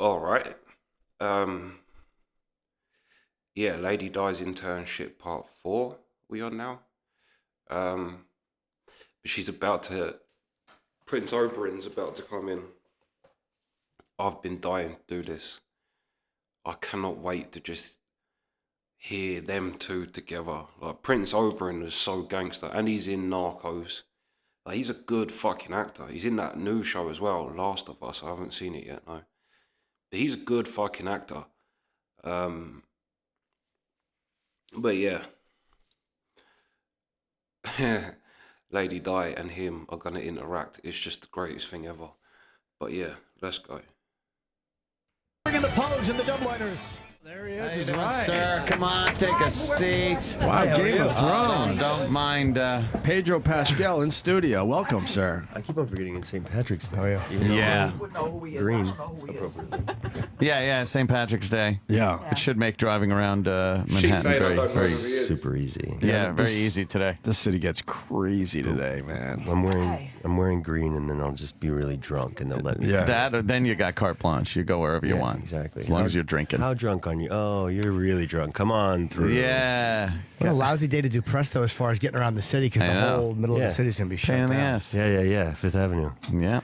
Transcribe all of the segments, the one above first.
All right. Um, yeah, Lady Dies Internship Part 4 we on now. Um, but she's about to, Prince Oberyn's about to come in. I've been dying to do this. I cannot wait to just hear them two together. Like, Prince Oberyn is so gangster, and he's in Narcos. Like, he's a good fucking actor. He's in that new show as well, Last of Us. I haven't seen it yet, no. But he's a good fucking actor. Um, but yeah, Lady Di and him are gonna interact. It's just the greatest thing ever. But yeah, let's go. Bring in the Pogues and the Dubliners. There he is, right. Sir, come on, take a seat. Wow, Game of Thrones. Don't mind. Pedro Pascal in studio. Welcome, sir. I keep on forgetting it's St. Patrick's Day. Oh, yeah. Yeah. Green, appropriately. Yeah, St. Patrick's Day. Yeah. It should make driving around She's Manhattan saying I very, don't know very, who he is. Super easy. very this- easy today. This city gets crazy today, man. I'm wearing green, and then I'll just be really drunk, and they'll let me. Yeah. That, or then you got carte blanche. You go wherever you want. Exactly. As long as you're drinking. How drunk are you? Oh, you're really drunk. Come on through. Yeah. What a lousy day to do presto as far as getting around the city because I the know. whole middle of Yeah. the city's going to be Pain shut in the down. ass. Yeah. Fifth Avenue. Yeah.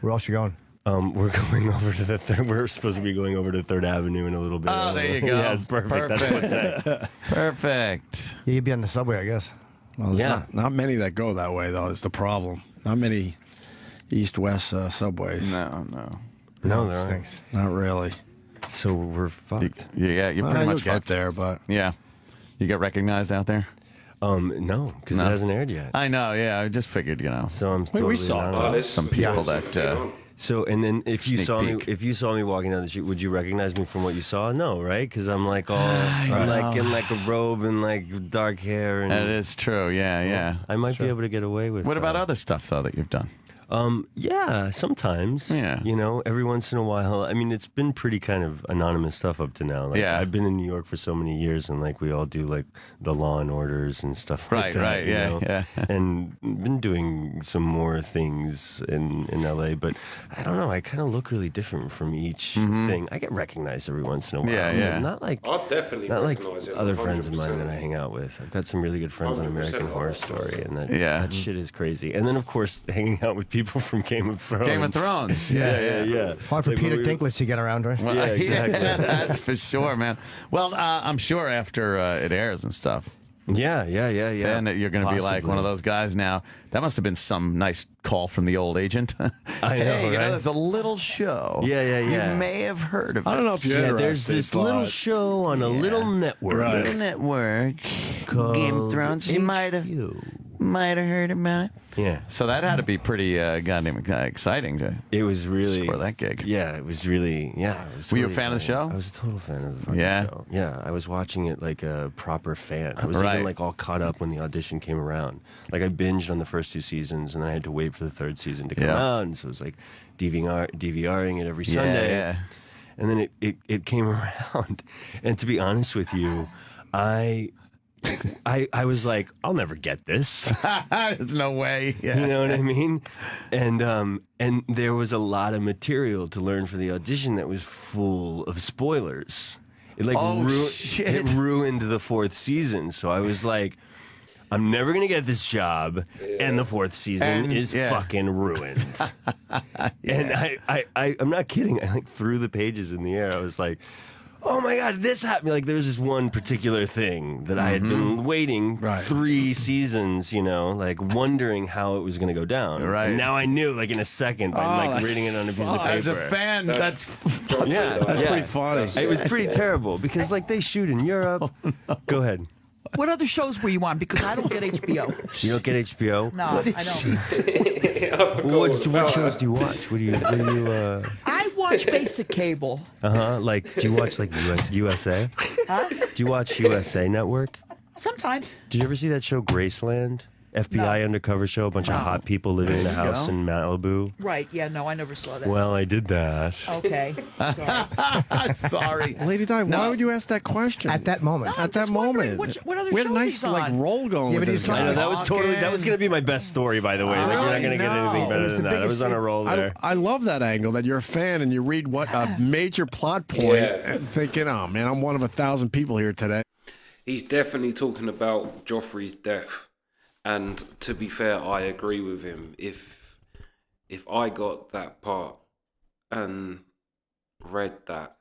Where else you going? We're going over to the third. We're supposed to be going over to Third Avenue in a little bit. Oh, there you go. Yeah, it's perfect. That's what's next. Perfect. Yeah, you'd be on the subway, I guess. Well, there's Yeah. not many that go that way, though, is the problem. Not many east-west subways. No. No, It there stinks. Not really. aren't. So we're fucked. Yeah, you pretty You'll much get get there, but Yeah. You get recognized out there? No, because No. it hasn't aired yet. I know, yeah. I just figured, So I'm totally we saw not- it. there's some people yeah, that, something on. So, and then if you Sneak saw peek. me, if you saw me walking down the street, would you recognize me from what you saw? No, right? Because I'm like all, I'm like in like a robe and like dark hair, and That is true, yeah. I might be able to get away with. What about other stuff, though, that you've done? Yeah, sometimes. Yeah. You know, every once in a while. I mean, it's been pretty kind of anonymous stuff up to now. Like, Yeah. I've been in New York for so many years, and like we all do like the Law and Orders and stuff like that. Right, you yeah, know? yeah. And been doing some more things in LA, but I don't know. I kind of look really different from each thing. I get recognized every once in a while. Mm-hmm. Yeah. Not like. I'll definitely Not like recognize it. other friends of mine 100%. that I hang out with. I've got some really good friends on 100% American I'll Horror recognize Story, it. and that, Yeah. that shit is crazy. And then, of course, hanging out with people from Game of Thrones. Game of Thrones. Yeah. Hard for Like Peter when we- Dinklage to get around, right? Well, Yeah, exactly. that's for sure, man. Well, I'm sure after it airs and stuff, Yeah. then you're going to be like one of those guys now. That must have been some nice call from the old agent. I know, Hey, you know, right? there's a little show. Yeah. You may have heard of it. I don't know if you're Yeah, interested. there's this little but- show on a little network. Right. Little network, called Game of Thrones. You might have heard about it. Yeah. So that had to be pretty goddamn exciting to It was really score that gig. Yeah, it was really. Yeah. It was Were you a totally fan of the exciting. show? I was a total fan of the fucking Yeah? show. Yeah, I was watching it like a proper fan. I was Right. even like all caught up when the audition came around. Like I binged on the first 2 seasons, and then I had to wait for the 3rd season to come Yeah. out, and so it was like DVRing it every Sunday. Yeah. And then it came around, and to be honest with you, I was like, I'll never get this. There's no way. Yeah. You know what I mean? And there was a lot of material to learn for the audition that was full of spoilers. It like Oh, shit. it ruined the 4th season. So I was like, I'm never gonna get this job, and the 4th season And- is yeah. fucking ruined. And I'm not kidding. I like threw the pages in the air. I was like, oh my god, this happened. Like there was this one particular thing that I had been waiting Right. 3 seasons, you know, like wondering how it was going to go down. Right. And now I knew, like in a second, by like that's reading it on a piece of paper. As a fan, that's Yeah, That's yeah. pretty funny. It was pretty terrible because like they shoot in Europe. Go ahead. What other shows were you on? Because I don't get HBO. You don't get HBO? No, I don't. I forgot all What about shows that. do you watch? What do you I watch basic cable. like do you watch like USA? Huh? Do you watch USA Network? Sometimes. Did you ever see that show Graceland? FBI undercover show, a bunch of hot people living in a house go. in Malibu. Right. Yeah. No, I never saw that. Well, I did that. Okay. Sorry. Sorry. Lady Di, why would you ask that question? At that moment. No, At that moment. What other we had a shows nice he's on? like roll going Yeah, with but this he's guy. kind I of- know, that was going to be my best story, by the way. Like, you're not going to get anything No. better It was than the that. I was biggest on a thing. roll there. I love that angle that you're a fan and you read what a major plot point Yeah. and thinking, oh man, I'm one of 1,000 people here today. He's definitely talking about Joffrey's death, and to be fair, I agree with him. If I got that part and read that,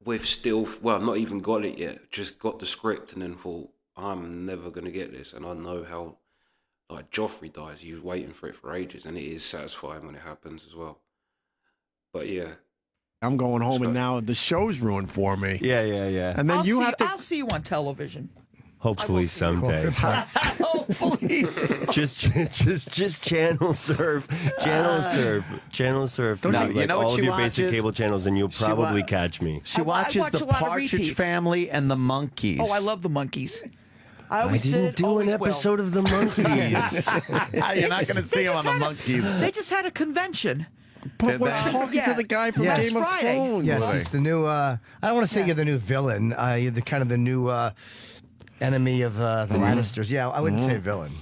with still, well, not even got it yet, just got the script and then thought, I'm never gonna get this, and I know how, like, Joffrey dies. He was waiting for it for ages, and it is satisfying when it happens as well. But yeah, I'm going home and now the show's ruined for me. Yeah. And then I'll see you on television. Hopefully someday. Oh, please. just channel surf. No, like you know what all of she your basic watches? cable channels, and you'll probably catch me. She I watches watch the a lot of Partridge repeats. Family and the Monkeys. Oh, I love the monkeys. I I always didn't did, do an always will. episode of the Monkeys. You're not going to see him on the Monkeys. They just had a convention. But Did we're they? talking Yeah. to the guy from Yes. Game of Friday. Thrones. Yes, he's the new. I don't want to say you're the new villain. You're the kind of the new enemy of the Lannisters. Yeah, I wouldn't say villain.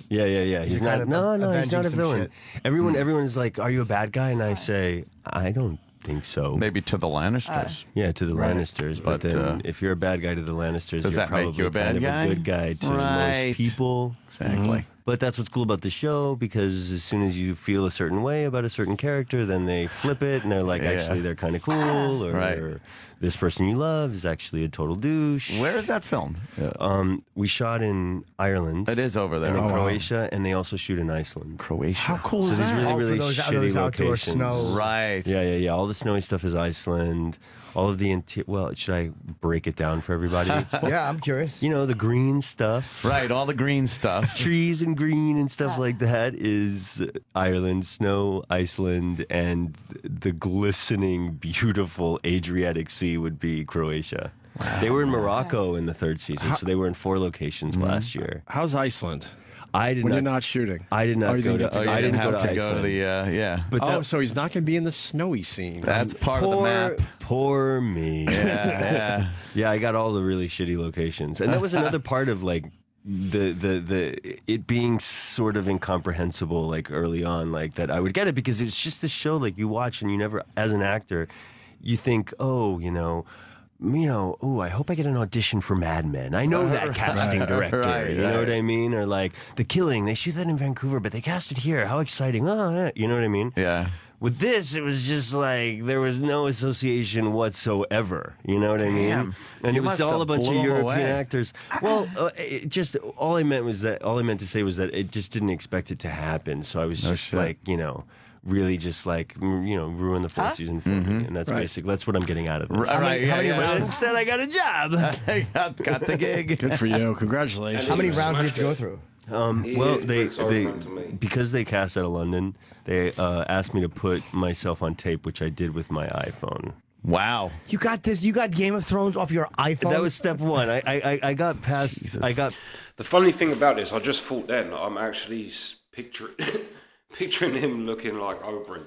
Yeah. He's He's not. kind of No, he's avenging not a some villain. shit. Everyone's like, "Are you a bad guy?" And I say, "I don't think so." Maybe to the Lannisters. Yeah, to the Lannisters. But But, then, if you're a bad guy to the Lannisters, does you're that make probably you a bad kind of guy? a good guy to Right. most people. Exactly. But that's what's cool about the show, because as soon as you feel a certain way about a certain character, then they flip it and they're like, Yeah. actually, they're kind of cool, or Right. this person you love is actually a total douche. Where is that filmed? We shot in Ireland. It is over there. And in Oh, wow. Croatia, and they also shoot in Iceland. Croatia. How cool So is these that? really, Oh, for really those shitty outdoor locations. snow. Right. Yeah. All the snowy stuff is Iceland. All of the well, should I break it down for everybody? Yeah, I'm curious. You know, the green stuff. Right, all the green stuff. Trees and green and stuff like that is Ireland, snow, Iceland, and the glistening, beautiful Adriatic Sea would be Croatia. They were in Morocco in the third season, so they were in 4 locations last year. How's Iceland? I did When not. you're not shooting. I did not Oh, you go didn't to. get to Oh, you I didn't didn't have go to to go to Iceland. the, yeah. But Oh, that, so he's not going to be in the snowy scene. That's part of the map. Poor me. Yeah. Yeah, I got all the really shitty locations, and that was another part of like the it being sort of incomprehensible, like early on, like that I would get it because it's just this show like you watch and you never, as an actor, you think, oh, I hope I get an audition for Mad Men. I know that casting director. Right, you know right. what I mean? Or like The Killing, they shoot that in Vancouver, but they cast it here. How exciting! Oh, yeah. You know what I mean? Yeah. With this, it was just like there was no association whatsoever. You know what I mean? Damn. And You it was must all have a bunch of blew 'em European away. actors. Well, it just all I meant to say was that it just didn't expect it to happen. So I was just shit. like, really just like ruin the 4th season for me. And that's that's what I'm getting out of this. Right, how many yeah. rounds- Instead, I got a job. got the gig. Good for you. Congratulations. How many He rounds do you have to go smashed through? Well, they Oberyn to me. because they cast out of London, they asked me to put myself on tape, which I did with my iPhone. Wow. You got this. You got Game of Thrones off your iPhone. That was step one. I got past. Jesus. I got. The funny thing about this, I just thought then, I'm actually picturing him looking like Oberyn,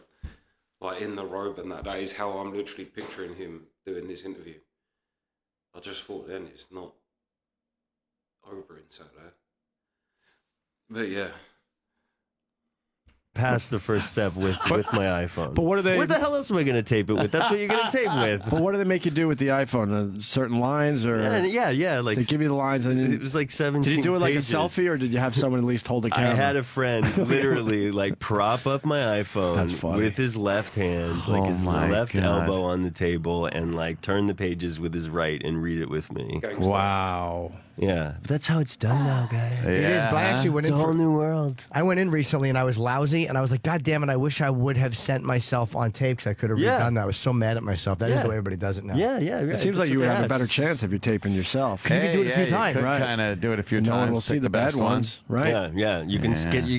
like in the robe and that. That is how I'm literally picturing him doing this interview. I just thought then it's not Oberyn sat there. But yeah. Past the first step with my iPhone. But what do they? Where the hell else am I going to tape it with? That's what you're going to tape with. But what do they make you do with the iPhone? Certain lines, or Yeah. Like they give you the lines, and it was like 17. did you do it like pages. a selfie, or did you have someone at least hold the camera? I had a friend literally like prop up my iPhone That's funny. with his left hand, like Oh his my left God. elbow on the table, and like turn the pages with his right and read it with me. Gangster. Wow. Yeah, but that's how it's done now, guys. It is, but I actually went It's in a whole for, new world. I went in recently and I was lousy and I was like, God damn it! I wish I would have sent myself on tape because I could have Yeah. redone that. I was so mad at myself. That is Yeah. the way everybody does it now. Yeah. It seems like you would have a better chance if you're taping yourself. You could do it a few times, right. Kind of do it a few No times. one will pick see the bad best ones, right? Yeah. You can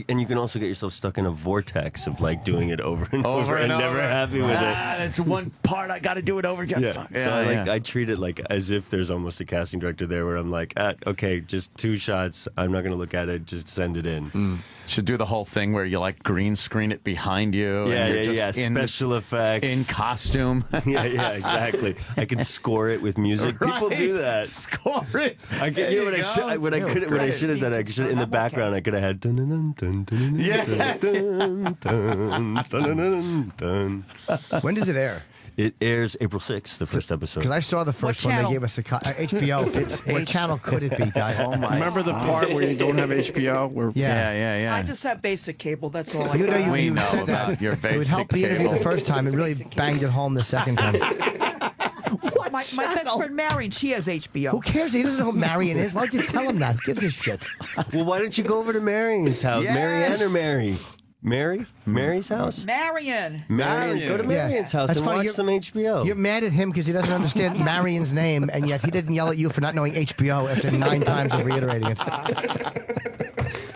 and you can also get yourself stuck in a vortex of like doing it over and over, and never happy with it. That's one part I got to do it over again. Yeah. Fuck. So I treat it like as if there's almost a casting director there, where I'm like, okay, just 2 shots. I'm not going to look at it. Just send it in. Should do the whole thing where you like green screen it behind you. Yeah, and you're yeah. just in, Special effects. in costume. Yeah, exactly. I could score it with music. People do that. Score it. I could, you know what I should have done? I should in the background. I could have had dun dun dun dun dun dun dun dun dun. When does it air? It airs April 6th, the first episode. Because I saw the first What one. They channel? gave us HBO. What channel could it be, Di? Oh my! Remember the part where you don't have HBO? Where Yeah. I just have basic cable. That's all I You know, got. We you know said about that. your It would basic help the interview cable. the first time. It really banged it home the second time. my best friend Marion, she has HBO. Who cares? He doesn't know who Marion is. Why don't you tell him that? Who gives a shit? Well, why don't you go over to Marion's house? Yes. Marianne or Mary? Mary? Mary's house? Marion. Marion. Go to Marion's house That's and funny. watch some HBO. You're mad at him because he doesn't understand Marion's name, and yet he didn't yell at you for not knowing HBO after 9 times of reiterating it.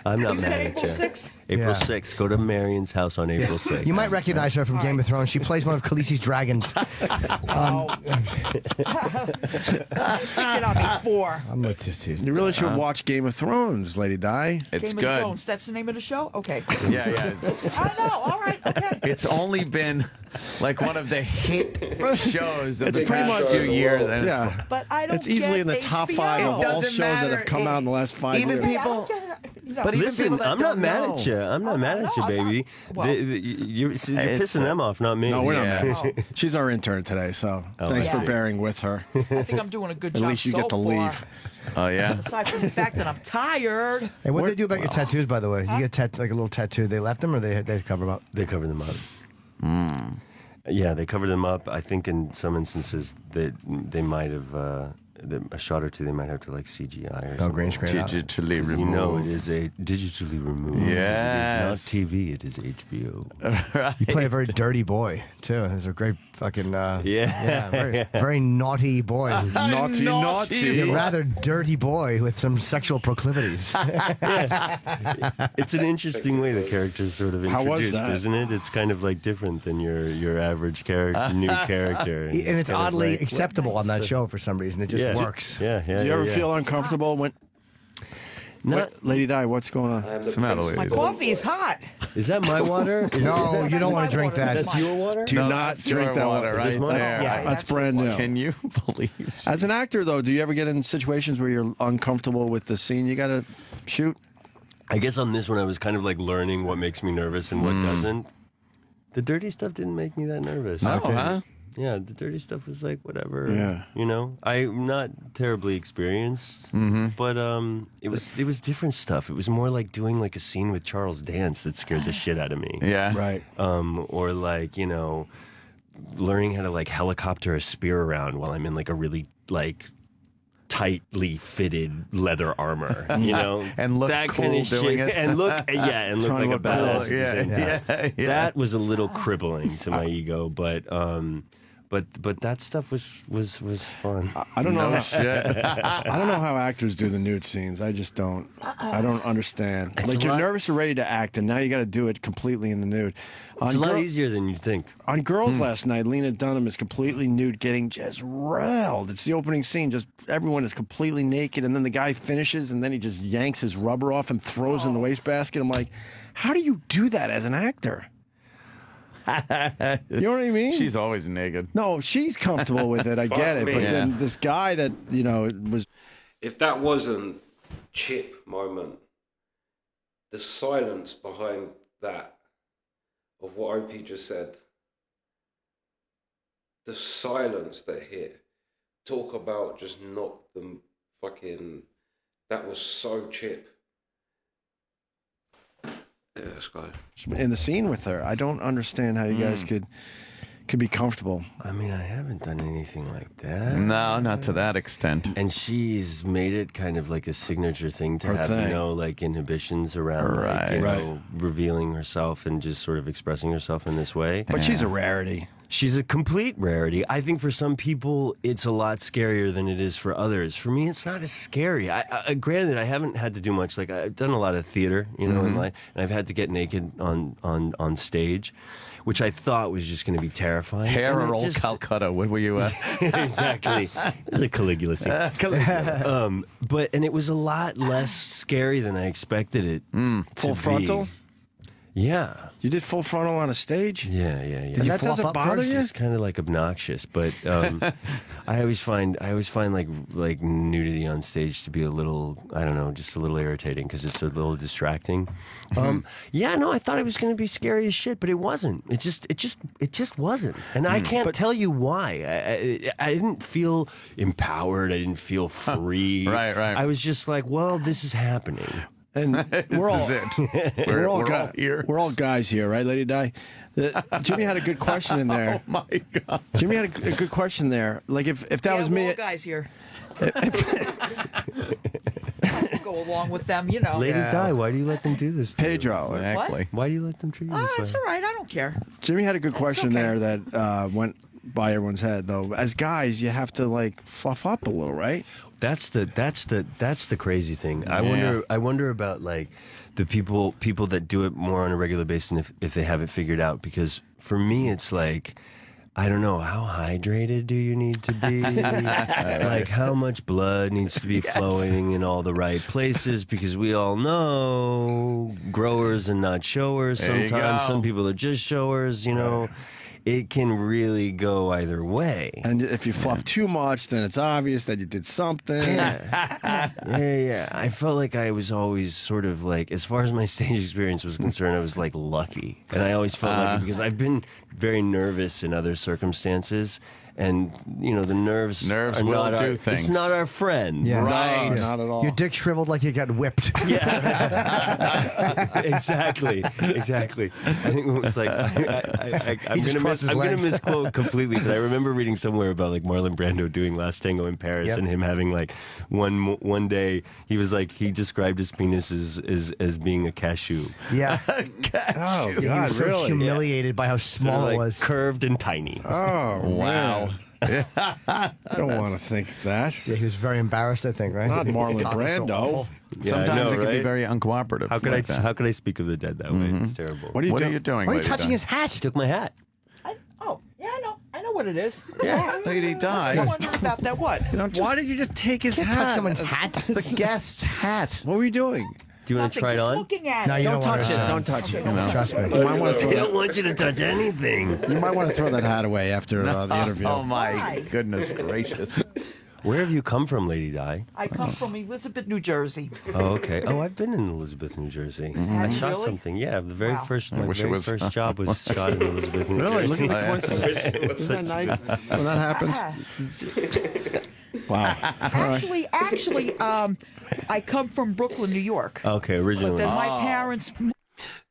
I'm not You mad said at April you. 6th? April Yeah. 6th. Go to Marion's house on April 6th. You might recognize her from Game of Thrones. She plays one of Khaleesi's dragons. Get on me 4. I'm not just teasing. You really should watch Game of Thrones, Lady Di. It's Game good. of Thrones. That's the name of the show? Okay. Yeah. I know. All right. Okay. It's only been like one of the hit shows of It's the pretty past much- few years. And Yeah. But I don't It's easily get in the top HBO. 5 of It all doesn't shows that matter. have come out in the last 5 Even years. people- But even Listen, people that I'm not don't mad know. at you. I'm not mad at you, no, I'm not. baby. Well- You're It's, pissing them off, not me. No, we're Yeah. not mad. She's our intern today, so thanks Yeah. for bearing with her. I think I'm doing a good At job least you so get to far. leave. Oh yeah. Aside from the fact that I'm tired. Hey, what do they do about your tattoos, by the way? You get like a little tattoo. They left them, or they cover them up? They cover them up. Yeah, they cover them up. I think in some instances that they might have a shot or two. They might have to like CGI or something. green screen. Digitally 'Cause removed. you know it is a digitally removed. Yes. It is not TV. It is HBO. You play a very dirty boy too. There's a great fucking Yeah. very naughty boy. Naughty, naughty. You're a rather dirty boy with some sexual proclivities. It's an interesting way the character's sort of How was introduced, that? isn't it? It's kind of like different than your average character, new character. And it's kind of oddly like, acceptable on that show for some reason. It just works. Yeah. Do you ever feel uncomfortable when? Not, Lady Di, what's going on? What's the matter with My you? coffee is hot. is that my water? No, you don't want my to drink water. that. That's your water? Do No, not that's drink your that water water. right mine? there. Yeah. That's brand new. Can you believe? As an actor, though, do you ever get in situations where you're uncomfortable with the scene you got to shoot? I guess on this one I was kind of like learning what makes me nervous and what Hmm. doesn't. The dirty stuff didn't make me that nervous. Oh, huh? Yeah, the dirty stuff was like whatever. Yeah. You know, I'm not terribly experienced, but it was different stuff. It was more like doing like a scene with Charles Dance that scared the shit out of me. Yeah. Right. Or like, you know, learning how to like helicopter a spear around while I'm in like a really like tightly fitted leather armor, you know, And look that cool kind of doing shit. it. And look, and look Trying like to a look cool. badass. at the same time. Yeah. That was a little crippling to my ego, but that stuff was fun. I don't know. No How, shit. I don't know how actors do the nude scenes. I just don't. I don't understand. Like you're nervous or ready to act, and now you got to do it completely in the nude. It's a lot easier than you'd think. On Girls last night, Lena Dunham is completely nude, getting just railed. It's the opening scene. Just everyone is completely naked, and then the guy finishes, and then he just yanks his rubber off and throws it in the wastebasket. I'm like, how do you do that as an actor? You know what I mean? She's always naked. No, she's comfortable with it. I get it. me. But then Yeah. this guy that, you know, it was. If that wasn't Chip moment, the silence behind that of what Opie just said, the silence that hit, talk about just knock them fucking, that was so Chip. Yeah, let's go. In the scene with her, I don't understand how you guys could be comfortable. I mean, I haven't done anything like that. No, not to that extent. And she's made it kind of like a signature thing to Her have, thing. you know, like inhibitions around, like, you Right. know, revealing herself and just sort of expressing herself in this way. But she's a rarity. She's a complete rarity. I think for some people, it's a lot scarier than it is for others. For me, it's not as scary. Granted, I haven't had to do much. Like I've done a lot of theater, you know, in life, and I've had to get naked on stage, which I thought was just going to be terrifying. Hair And or old Calcutta? What were you? Exactly. The Caligula scene. But it was a lot less scary than I expected it. Full frontal? Yeah. You did full frontal on a stage? Yeah. And you that fluff doesn't up bother first? you? It's kind of like obnoxious, but I always find like nudity on stage to be a little, I don't know, just a little irritating because it's a little distracting. Yeah, no, I thought it was going to be scary as shit, but it wasn't. It just wasn't, and I can't tell you why. I didn't feel empowered. I didn't feel free. Right. I was just like, well, this is happening. And we're all, This is it. we're all here. We're all guys here, right, Lady Di? Jimmy had a good question in there. Oh my God. Jimmy had a good question there. Like if that was we're me, all guys here. Go along with them, you know. Lady Di, why do you let them do this to you? Pedro. Exactly. Why do you let them treat you Oh, this it's way? all right. I don't care. Jimmy had a good question okay. there that went by everyone's head though. As guys, you have to like fluff up a little, right? That's the crazy thing. I wonder about like the people that do it more on a regular basis if they have it figured out, because for me it's like, I don't know, how hydrated do you need to be? Like how much blood needs to be flowing in all the right places, because we all know growers and not showers There you sometimes. go. Some people are just showers, you know. It can really go either way. And if you fluff too much, then it's obvious that you did something. Yeah. I felt like I was always sort of like, as far as my stage experience was concerned, I was like lucky. And I always felt lucky because I've been very nervous in other circumstances. And, you know, the nerves are will not do our, things. It's not our friend. Yeah. Right. No, Not at all. Your dick shriveled like you got whipped. Exactly. I think it was like I'm just crossed his going legs. to misquote completely, but I remember reading somewhere about like Marlon Brando doing Last Tango in Paris, Yep. and him having like one day he was like, he described his penis as being a cashew, Yeah. Oh Yeah, he God, was so really? humiliated by how small like it was. curved and tiny. Oh Wow. man. I don't want to think that. Yeah, he was very embarrassed, I think, right? Not Marlon God, that's so Brando. awful. Yeah, I Sometimes know, it can be right? very uncooperative. How could like that. How could I speak of the dead that way? It's terrible. What are you What doing? are you doing? Why are you Lady touching Di? his hat? Took my hat. Yeah, I know. I know what it is. Yeah, Lady Di. I wonder about that. What? Why did you just take his Can't hat? touch someone's hat. It's the guest's hat. What were you doing? Do you want to Nothing. try it Just on? looking at No, it. you Don't touch want it. to- Don't touch it. Trust me. You might want to I throw don't that. want you to touch anything. You might want to throw that hat away after the interview. Oh my Why? goodness gracious! Where have you come from, Lady Di? I come from Elizabeth, New Jersey. Oh, okay. Oh, I've been in Elizabeth, New Jersey. I shot Really? something. Yeah, the very Wow. first, I my wish it very was- first job was shot in Elizabeth, New Really? Look Jersey. at the coincidence. Isn't that nice when that happens? Wow. Actually, I come from Brooklyn, New York. Okay, But originally. then my parents.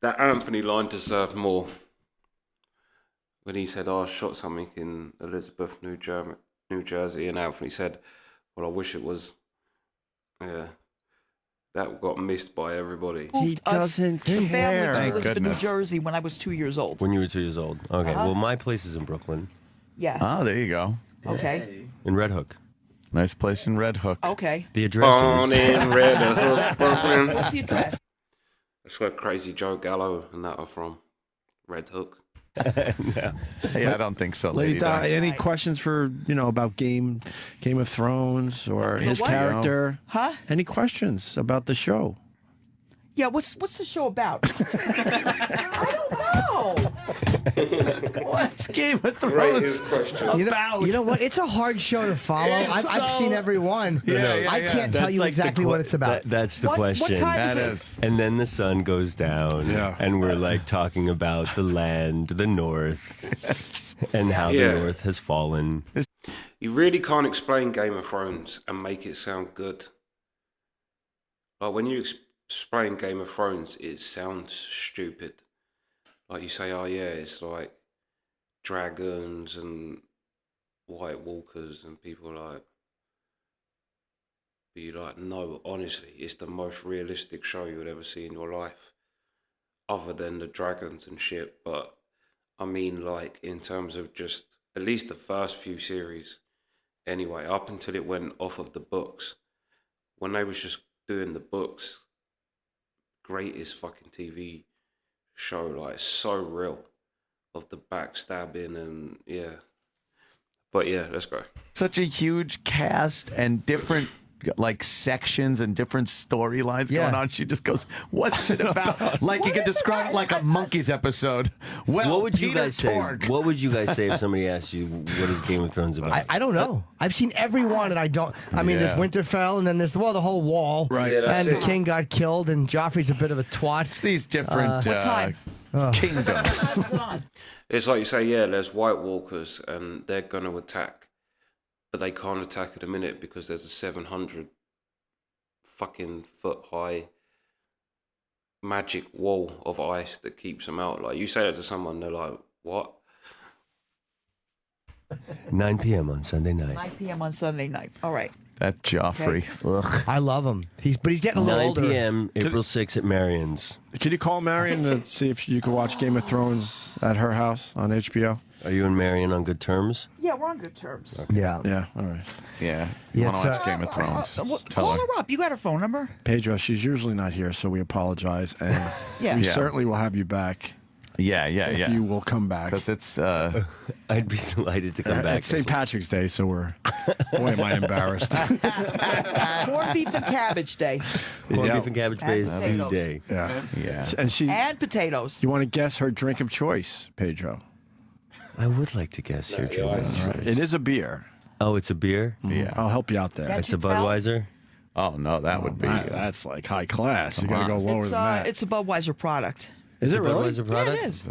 That Anthony line deserved more. When he said, "Oh, I shot something in Elizabeth, New Jersey," and Anthony said, "Well, I wish it was." Yeah, that got missed by everybody. He moved us, doesn't the family care. to Thank Elizabeth, goodness. New Jersey, when I was 2 years old. When you were 2 years old. Okay, well, my place is in Brooklyn, Yeah. Oh, there you go. Okay. in Red Hook. Nice place in Red Hook. Okay. The address Born is... in Red Hook, Brooklyn. What's the address? That's where Crazy Joe Gallo and that are from. Red Hook. Yeah, I don't think so, Lady Lady Di, Di. any Right. questions for about Game of Thrones or his what? character? Huh? Any questions about the show? Yeah. What's the show about? I don't know. What's Game of Great Thrones question. about? You know what? It's a hard show to follow. I've seen every one. I can't tell you exactly what it's about. That's the What question. time is That it? is. And then the sun goes down, Yeah. and we're like talking about the land, the north, and how Yeah. the north has fallen. You really can't explain Game of Thrones and make it sound good. Like when you explain Game of Thrones, it sounds stupid. Like you say, "Oh yeah, it's like dragons and White Walkers and people like." But you're like, no, honestly, it's the most realistic show you would ever see in your life, other than the dragons and shit. But I mean, like, in terms of just at least the first few series, anyway, up until it went off of the books. When they was just doing the books, greatest fucking TV show, like, it's so real of the backstabbing and yeah. But yeah, let's go. Such a huge cast and different like sections and different storylines going on. She just goes, "What's it about?" Like you could describe it like a Monkeys episode. Well, What would you Peter guys say? Tork. What would you guys say if somebody asked you what is Game of Thrones about? I don't know. I've seen every one, and I don't. I mean, there's Winterfell, and then there's the whole wall. Right. Yeah, that's and it. King got killed, and Joffrey's a bit of a twat. It's these different What time? kingdoms. What's it on? It's like you say, yeah, there's White Walkers and they're gonna attack, but they can't attack at a minute because there's a 700 fucking foot high magic wall of ice that keeps them out. Like you say that to someone, they're like, "What?" 9 p.m. on Sunday night. 9 p.m. on Sunday night. All right. That Joffrey. Ugh. I love him. But he's getting a little 9 older. p.m. April 6th at Marion's. Could you call Marion to see if you could watch Game of Thrones at her house on HBO? Are you and Marion on good terms? Yeah, we're on good terms. Yeah. Yeah, all right. Yeah. Yeah, Want it's, to watch Game of Thrones? Tell Call her. her up. You got her phone number? Pedro, she's usually not here, so we apologize. And Yeah. we Yeah. certainly will have you back Yeah, if you will come back. Because it's I'd be delighted to come back. It's St. Patrick's Day, so boy, am I embarrassed. Corned beef and cabbage day. Corned Yeah. beef and cabbage day is potatoes. Tuesday. Yeah. yeah. And And potatoes. you want to guess her drink of choice, Pedro? I would like to guess your drink. It is a beer. Oh, it's a beer? Yeah. I'll help you out there. Can't It's you a tell? Budweiser? Oh no, that would be. That's like high class. You Come got to go on. lower than that. It's a Budweiser product. Is it really? Budweiser Yeah, product? it is.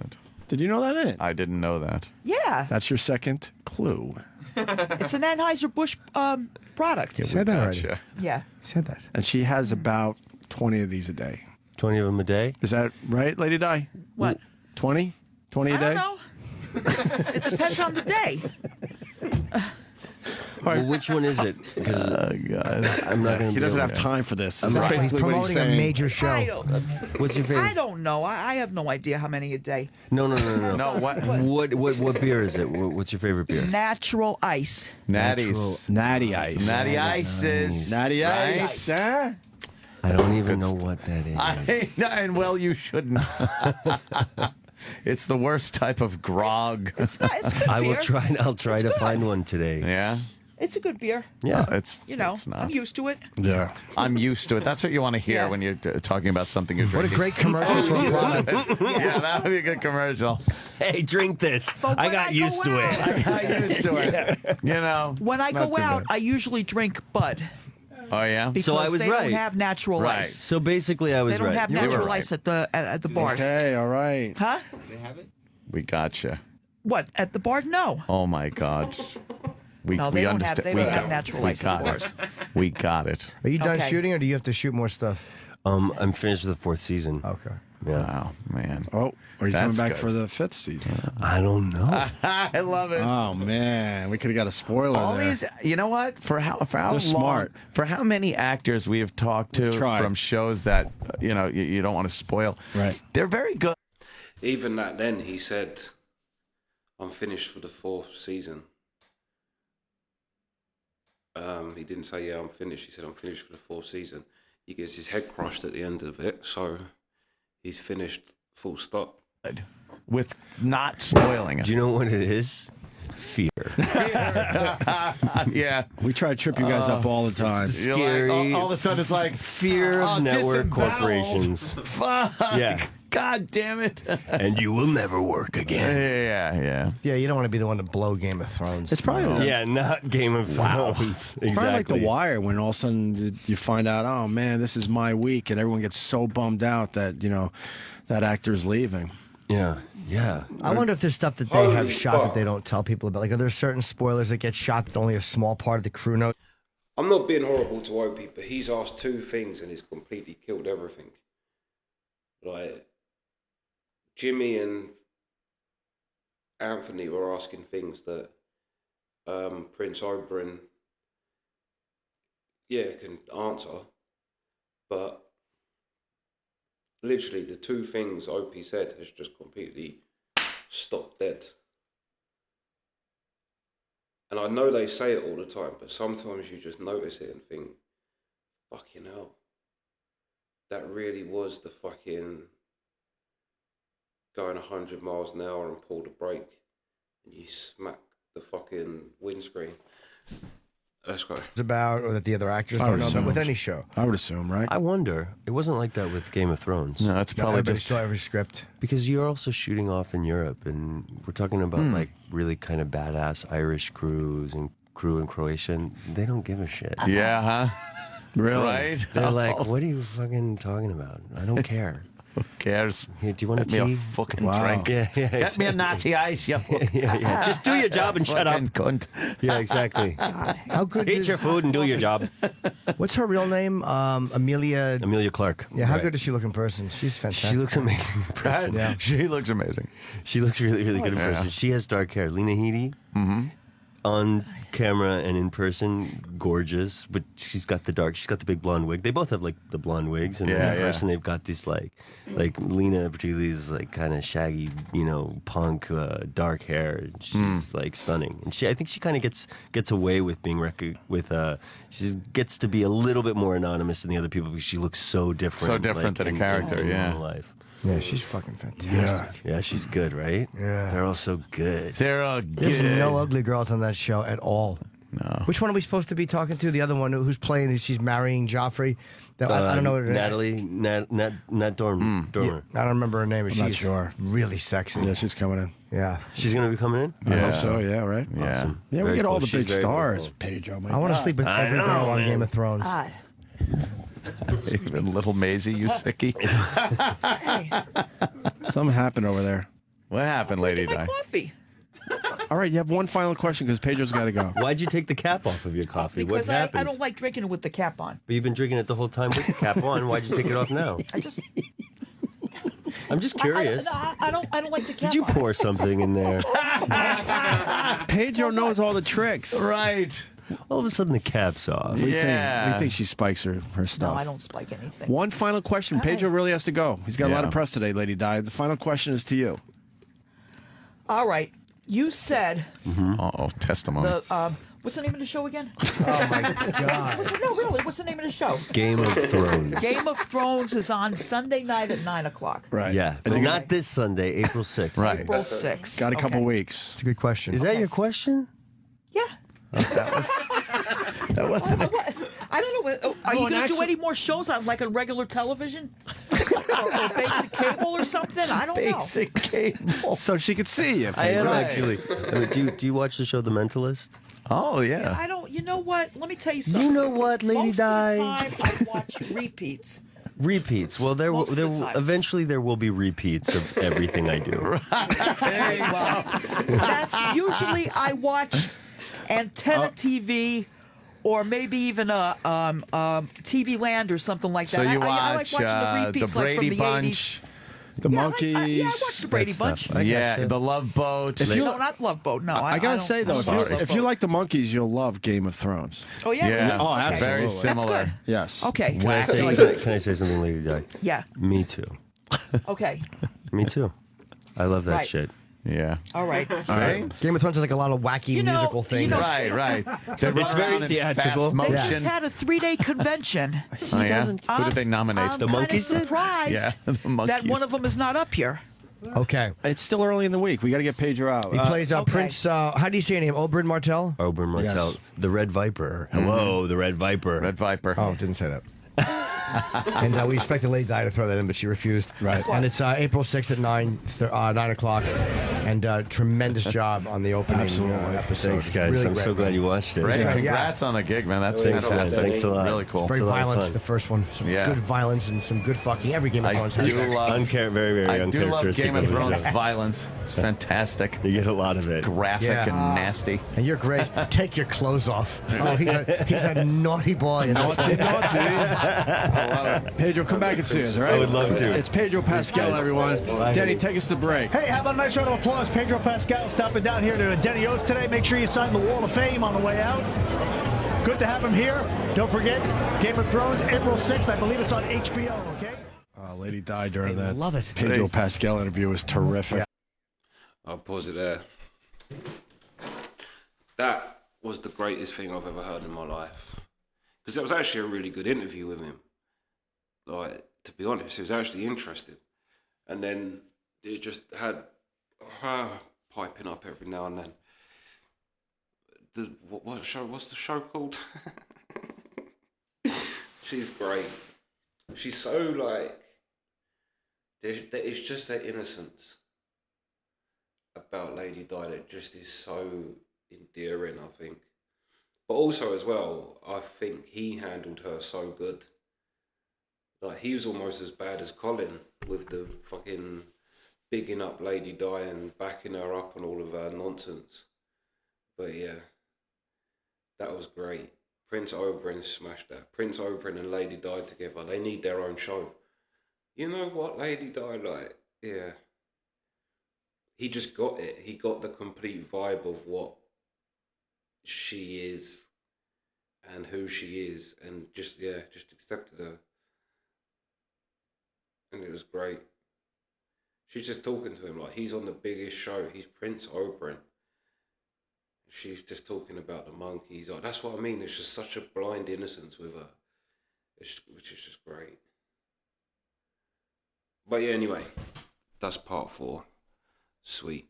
Did you know that in? I didn't know that. Yeah. That's your second clue. It's an Anheuser-Busch product. Said that already. Gotcha. Yeah. Said that. And she has about 20 of these a day. 20 of them a day? Is that right, Lady Di? What? 20? 20 a I day? don't know. It depends on the day. Well, which one is it? Because God. I'm not going to He doesn't have time for this. That's Right. He's basically what he's promoting a saying. major show. I don't, What's your favorite? I don't know. I have no idea how many a day. No. No, what? What beer is it? What's your favorite beer? Natural ice. Natties. Natty Ice. Natty Ices. Natty right? Ice. Huh? I don't even know what that is. And well, you shouldn't. It's the worst type of grog. It's not. It's good I will beer. try. I'll try It's to good. find one today. Yeah. It's a good beer. Yeah. It's You know, it's not. I'm used to it. Yeah. I'm used to it. That's what you want to hear Yeah. when you're talking about something you're What a drinking. great commercial for a product. Yeah, that would be a good commercial. Hey, drink this. But I when got I used go to out- it. I'm used to it. You know. When I not go too out, bad. I usually drink Bud Oh yeah. because So I was they right. don't have natural Right. ice. So basically, I was They don't right. have You were natural right. ice at the bars. Okay, all right. Huh? We gotcha. What? At the bar? No. Oh my God. We No, they don't have. understand. They we don't got, have natural we ice at got the it. bars. We got it. Are you done Okay. shooting, or do you have to shoot more stuff? I'm finished with the 4th season. Okay. Yeah. Wow, man. Oh, are you coming That's back good. for the 5th season? I don't know. I love it. Oh, man. We could have got a spoiler All there. these, you know what? For how They're long, smart. for how many actors we have talked to tried. from shows that you don't want to spoil. Right. They're very good. Even that then, he said, I'm finished for the 4th season. He didn't say, yeah, I'm finished. He said, I'm finished for the 4th season. He gets his head crushed at the end of it, so he's finished, full stop. With not spoiling it. Do you know what it is? Fear. Yeah. We try to trip you guys up all the time. You're Scary. Like, all of a sudden, it's like Fear of network disemboweled. corporations. Fuck. Yeah. God damn it. And you will never work again. Yeah. Yeah, you don't want to be the one to blow Game of Thrones. It's probably Yeah, not Game of Thrones. It's probably like The Exactly. Wire when all of a sudden you find out, oh man, this is my week, and everyone gets so bummed out that that actor's leaving. Yeah. I wonder if there's stuff that they Holy have shot fuck. that they don't tell people about. Like, are there certain spoilers that get shot that only a small part of the crew knows? I'm not being horrible to Opie, but he's asked 2 things and he's completely killed everything. Like, Jimmy and Anthony were asking things that Prince Oberyn, can answer. But literally the 2 things Opie said has just completely stop dead. And I know they say it all the time, but sometimes you just notice it and think, fucking hell, that really was the fucking going 100 miles an hour and pull the brake and you smack the fucking windscreen. Let's go. It's about, or that the other actors I don't would know about assume. with any show. I would assume, right? I wonder. It wasn't like that with Game of Thrones. No, it's probably Everybody just saw every script. Because you're also shooting off in Europe, and we're talking about like really kind of badass Irish crews and crew in Croatia. And they don't give a shit. yeah, huh? Really? Right? They're like, "What are you fucking talking about? I don't care. Who cares? Here, do you want a Get me tea? a fucking Wow. drink. Yeah, yeah. Get me a natty ice, you yeah. Just do your job and shut up. fucking cunt. Yeah, exactly. How good Eat is, your food and do your job. what's her real name? Amelia. Amelia Clark. Yeah, how Right. good does she look in person? She's fantastic. She looks amazing in person. Yeah. She looks amazing. She looks really, really good in person. Yeah. She has dark hair. Lena Headey, on camera and in person, gorgeous. But she's got the big blonde wig. They both have like the blonde wigs, and Yeah, in yeah. person they've got these like Lena particularly is like kind of shaggy, punk, dark hair. She's like stunning, and I think she kind of gets away with being she gets to be a little bit more anonymous than the other people because she looks so different. So different than a character, in yeah. real life. Yeah, she's fucking fantastic. Yeah, she's good, right? Yeah. They're all so good. They're all good. There's no ugly girls on that show at all. No. Which one are we supposed to be talking to? The other one who's playing, she's marrying Joffrey. I don't know what her Natalie, Nat Dormer. Yeah, I don't remember her name, but I'm not she's sure. really sexy. Yeah, she's coming in. Yeah. She's going to be coming in? I hope so, yeah, right? Yeah. Awesome. Yeah, we Very get all cool. the She's big very, very stars, cool. Pedro. I want to sleep with every girl on Game of Thrones. God. Even little Maisie, you sickie. Something happened over there. What happened, Lady My Di? coffee. All right, you have one final question because Pedro's got to go. Why'd you take the cap off of your coffee? Because what I happened? don't like drinking it with the cap on. But you've been drinking it the whole time with the cap on. Why'd you take it off now? I just I'm just curious. I don't like the cap Did you on. pour something in there? Pedro knows all the tricks. Right. All of a sudden the cap's off. Yeah. We think she spikes her No, stuff. I don't spike anything. One final question. Pedro really has to go. He's got a lot of Yeah. press today, Lady Di. The final question is to you. All right. You said Uh-oh, testimony. the what's the name of the show again? Oh, my God. No, really. What's the name of the show? Game of Thrones. Game of Thrones is on Sunday night at 9:00. Right. Yeah, but not this Sunday, April 6th. Right. April 6th. Got a couple Okay. weeks. It's a good question. Is that your question? Yeah. That wasn't I don't know. Are you and going to do actually- any more shows on like a regular television? or basic cable or something? I don't know. basic cable. So she could see you. I am Right. actually. I mean, do you watch the show The Mentalist? Oh, yeah. I don't. You know what? Let me tell you something. You know what, Lady Most Di? of the time, I watch repeats. Repeats. Well, Most of the time. eventually there will be repeats of everything I do. Very well. That's usually I watch Antenna TV. Or maybe even TV Land or something like that. So you I like watch watching the the repeats like Brady from the Bunch. 80s. The monkeys. Yeah, I watched the Brady That Bunch. stuff. I Yeah, gotcha. the Love Boat. If you- No, not Love Boat. No, I gotta don't- say though, I if don't you watch Love if you Boat. like the monkeys, you'll love Game of Thrones. Oh yeah. Yeah. Oh, Very absolutely. That's similar. good. Yes. Okay. Can I say, Wacky. can I say something, Lady Di? Yeah. Me too. Okay. Me too. I love that Right. shit. Yeah. All right. Game of Thrones is like a lot of wacky You know- musical you things. know- Right, right. It's very theatrical. They Motion. just had a 3-day convention. Oh, yeah? Who did they nominate? I'm The monkeys kinda did? surprised Yeah, the that monkeys. one of them is not up here. Okay. It's still early in the week. We got to get Pedro out. He plays okay. Prince, how do you say your name? Oberyn Martell? Oberyn Martell, Yes. the Red Viper. Hello, the Red Viper. Red Viper. Oh, didn't say that. And we expected Lady Di to throw that in, but she refused. Right. And it's April 6th at 9 o'clock. And tremendous job on the opening episode. Thanks, guys. Really I'm great. so glad you watched it. Great. Yeah. Congrats on the gig, man. That's Thanks, man. fantastic. Thanks a lot. Really cool. Very It's a lot of violent, fun. the first one. Some Yeah. good violence and some good fucking. Every Game of I Thrones has do that. love Very, very I do love uncharacteristic. Game of the Thrones show. violence. It's fantastic. You get a lot of it. Graphic Yeah. and nasty. And you're great. Take your clothes off. Oh, he's a naughty boy. In this Naughty, one. naughty. Pedro, come back and see us, all right? I would love to. It's Pedro Pascal, everyone. Denny, take us to break. Hey, how about a nice round of applause? Pedro Pascal stopping down here to Denny O's today. Make sure you sign the Wall of Fame on the way out. Good to have him here. Don't forget, Game of Thrones, April 6th. I believe it's on HBO, okay? Lady Di during that. love it. Pedro Pascal interview was terrific. I'll pause it there. That was the greatest thing I've ever heard in my life. Because it was actually a really good interview with him. Like, to be honest, it was actually interesting. And then it just had piping up every now and then. What's the show called? She's great. She's so like, it's just that innocence about Lady Di that just is so endearing, I think. But also as well, I think he handled her so good. Like, he was almost as bad as Colin with the fucking bigging up Lady Di and backing her up and all of her nonsense. But yeah, that was great. Prince Oberyn smashed that. Prince Oberyn and Lady Di together, they need their own show. You know what, Lady Di, like, yeah. He just got it. He got the complete vibe of what she is and who she is, and just accepted her. And it was great. She's just talking to him like he's on the biggest show. He's Prince Oberyn. She's just talking about the monkeys. Like, that's what I mean. It's just such a blind innocence with her, which is just great. But yeah, anyway, that's part 4. Sweet.